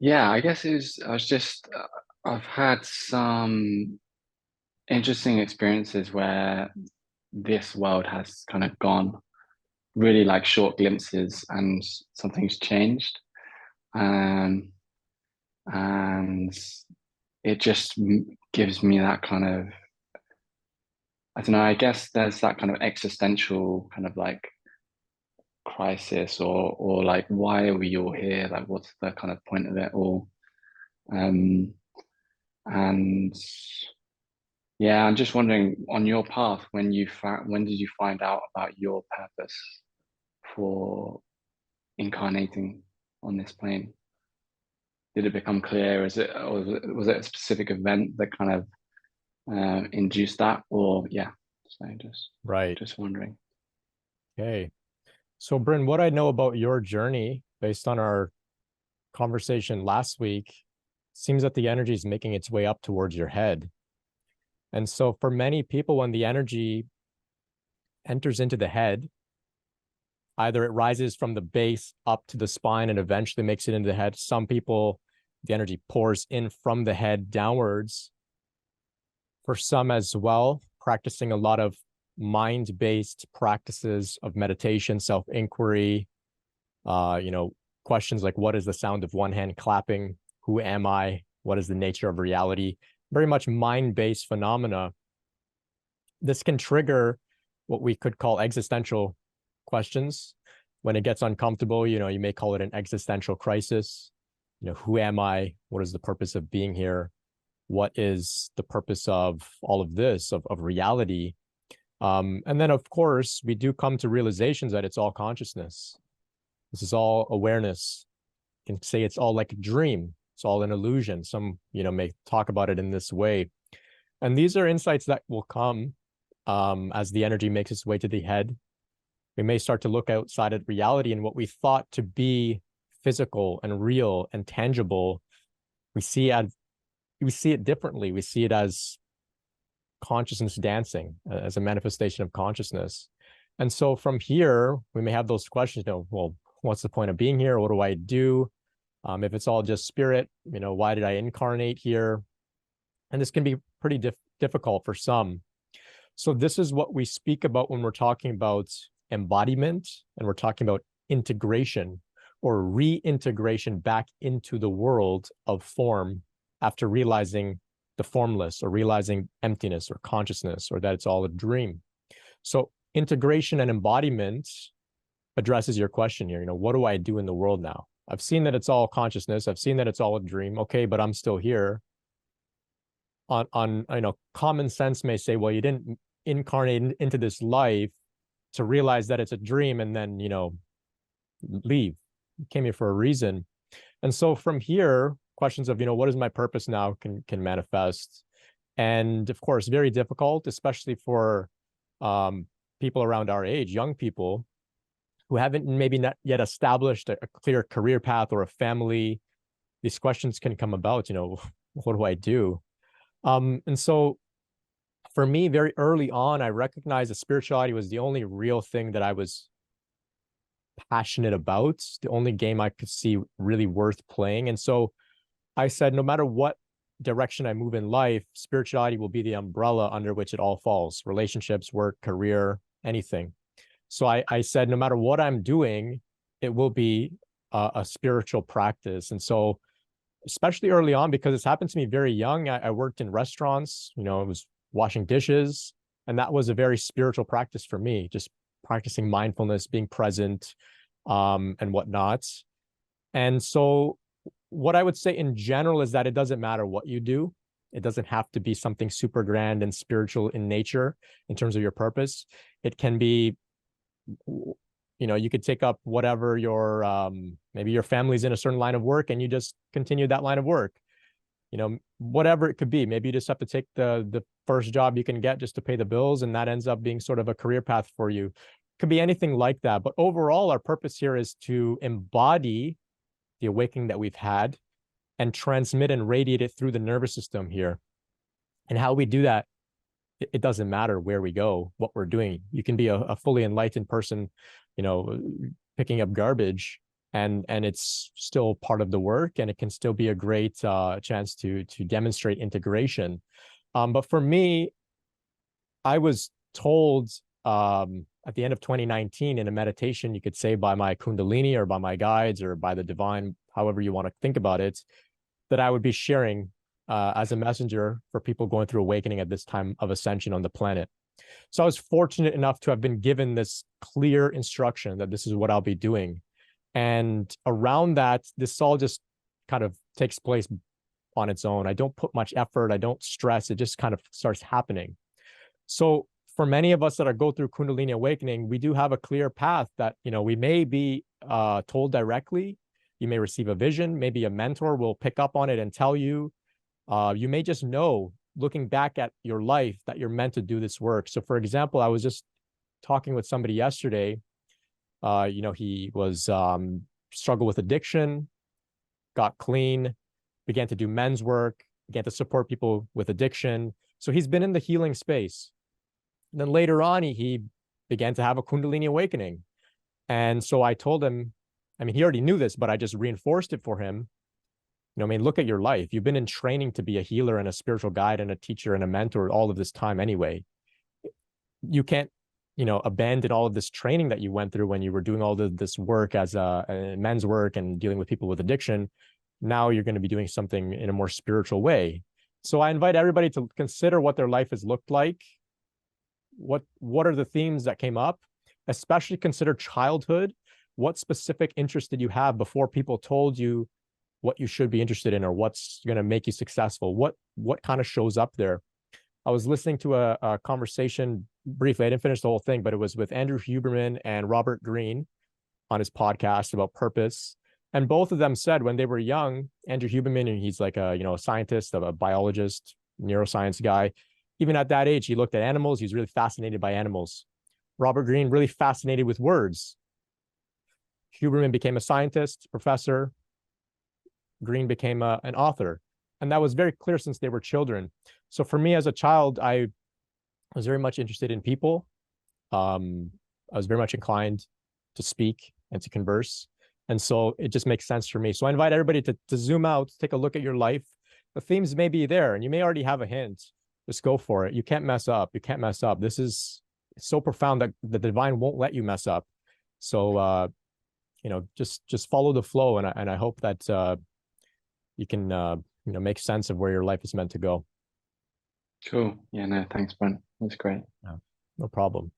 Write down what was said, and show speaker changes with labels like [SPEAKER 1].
[SPEAKER 1] Yeah, I guess I was just, I've had some interesting experiences where this world has kind of gone really like short glimpses and something's changed. Um, and it just gives me that kind of, I don't know, I guess there's that kind of existential kind of like crisis or like, why are we all here? Like, what's the kind of point of it all? Um, and Yeah, I'm just wondering on your path when did you find out about your purpose for incarnating on this plane? Did it become clear? Is it or was it a specific event that kind of induced that? Or yeah, so
[SPEAKER 2] Right.
[SPEAKER 1] just wondering.
[SPEAKER 2] Okay. So, Bryn, what I know about your journey based on our conversation last week seems that the energy is making its way up towards your head. And so, for many people, when the energy enters into the head, either it rises from the base up to the spine and eventually makes it into the head. Some people, the energy pours in from the head downwards. For some as well, practicing a lot of mind-based practices of meditation, self-inquiry, you know, questions like what is the sound of one hand clapping? Who am I? What is the nature of reality? Very much mind-based phenomena. This can trigger what we could call existential questions. When it gets uncomfortable, you know, you may call it an existential crisis. You know, who am I? What is the purpose of being here? What is the purpose of all of this, of reality? And then, of course, we do come to realizations that it's all consciousness. This is all awareness. You can say it's all like a dream. It's all an illusion. Some, you know, may talk about it in this way. And these are insights that will come as the energy makes its way to the head. We may start to look outside at reality, and what we thought to be physical and real and tangible, we see as we see it differently. We see it as consciousness dancing, as a manifestation of consciousness. And so from here, we may have those questions, you know, well, what's the point of being here? What do I do? If it's all just spirit, you know, why did I incarnate here? And this can be pretty difficult for some. So this is what we speak about when we're talking about embodiment and we're talking about integration or reintegration back into the world of form after realizing the formless or realizing emptiness or consciousness or that it's all a dream. So integration and embodiment addresses your question here. You know, what do I do in the world now? I've seen that it's all consciousness. I've seen that it's all a dream. Okay, but I'm still here. On you know, common sense may say, well, you didn't incarnate into this life to realize that it's a dream and then, you know, leave. You came here for a reason. And so from here, questions of, you know, what is my purpose now can manifest. And of course, very difficult, especially for people around our age, young people who haven't maybe not yet established a clear career path or a family. These questions can come about, you know, what do I do? And so for me, very early on, I recognized that spirituality was the only real thing that I was passionate about, the only game I could see really worth playing. And so I said, no matter what direction I move in life, spirituality will be the umbrella under which it all falls: relationships, work, career, anything. So I said, no matter what I'm doing, it will be a spiritual practice. And so, especially early on, because it's happened to me very young, I worked in restaurants, you know, I was washing dishes. And that was a very spiritual practice for me, just practicing mindfulness, being present, and whatnot. And so, what I would say in general is that it doesn't matter what you do. It doesn't have to be something super grand and spiritual in nature in terms of your purpose. It can be, you know, you could take up whatever your maybe your family's in a certain line of work and you just continue that line of work. You know, whatever it could be. Maybe you just have to take the first job you can get just to pay the bills, and that ends up being sort of a career path for you. Could be anything like that. But overall, our purpose here is to embody the awakening that we've had and transmit and radiate it through the nervous system here. And how we do that, it doesn't matter where we go, what we're doing. You can be a fully enlightened person, you know, picking up garbage, and it's still part of the work, and it can still be a great chance to demonstrate integration. But for me, I was told at the end of 2019 in a meditation, you could say by my Kundalini or by my guides or by the divine, however you want to think about it, that I would be sharing as a messenger for people going through awakening at this time of ascension on the planet. So I was fortunate enough to have been given this clear instruction that this is what I'll be doing. And around that, this all just kind of takes place on its own. I don't put much effort. I don't stress. It just kind of starts happening. So for many of us that are go through Kundalini awakening, we do have a clear path that, we may be told directly. You may receive a vision. Maybe a mentor will pick up on it and tell you. You may just know, looking back at your life, that you're meant to do this work. So for example, I was just talking with somebody yesterday. He was struggled with addiction, got clean, began to do men's work, began to support people with addiction. So he's been in the healing space. And then later on, he began to have a Kundalini awakening. And so I told him, he already knew this, but I just reinforced it for him. Look at your life. You've been in training to be a healer and a spiritual guide and a teacher and a mentor all of this time anyway. You can't, abandon all of this training that you went through when you were doing all this work as a men's work and dealing with people with addiction. Now you're going to be doing something in a more spiritual way. So I invite everybody to consider what their life has looked like. What are the themes that came up? Especially consider childhood. What specific interest did you have before people told you what you should be interested in or what's going to make you successful? What kind of shows up there? I was listening to a conversation briefly. I didn't finish the whole thing, but it was with Andrew Huberman and Robert Greene on his podcast about purpose. And both of them said when they were young, Andrew Huberman, and he's like a scientist, a biologist, neuroscience guy. Even at that age, he looked at animals. He was really fascinated by animals. Robert Greene, really fascinated with words. Huberman became a scientist, professor. Greene became an author. And that was very clear since they were children. So for me as a child, I was very much interested in people. I was very much inclined to speak and to converse. And so it just makes sense for me. So I invite everybody to zoom out, take a look at your life. The themes may be there and you may already have a hint. Just go for it. You can't mess up. You can't mess up. This is so profound that the divine won't let you mess up. So, just follow the flow. And I hope that you can, make sense of where your life is meant to go.
[SPEAKER 1] Cool. Yeah, no, thanks, Brent. That's great.
[SPEAKER 2] Yeah, no problem.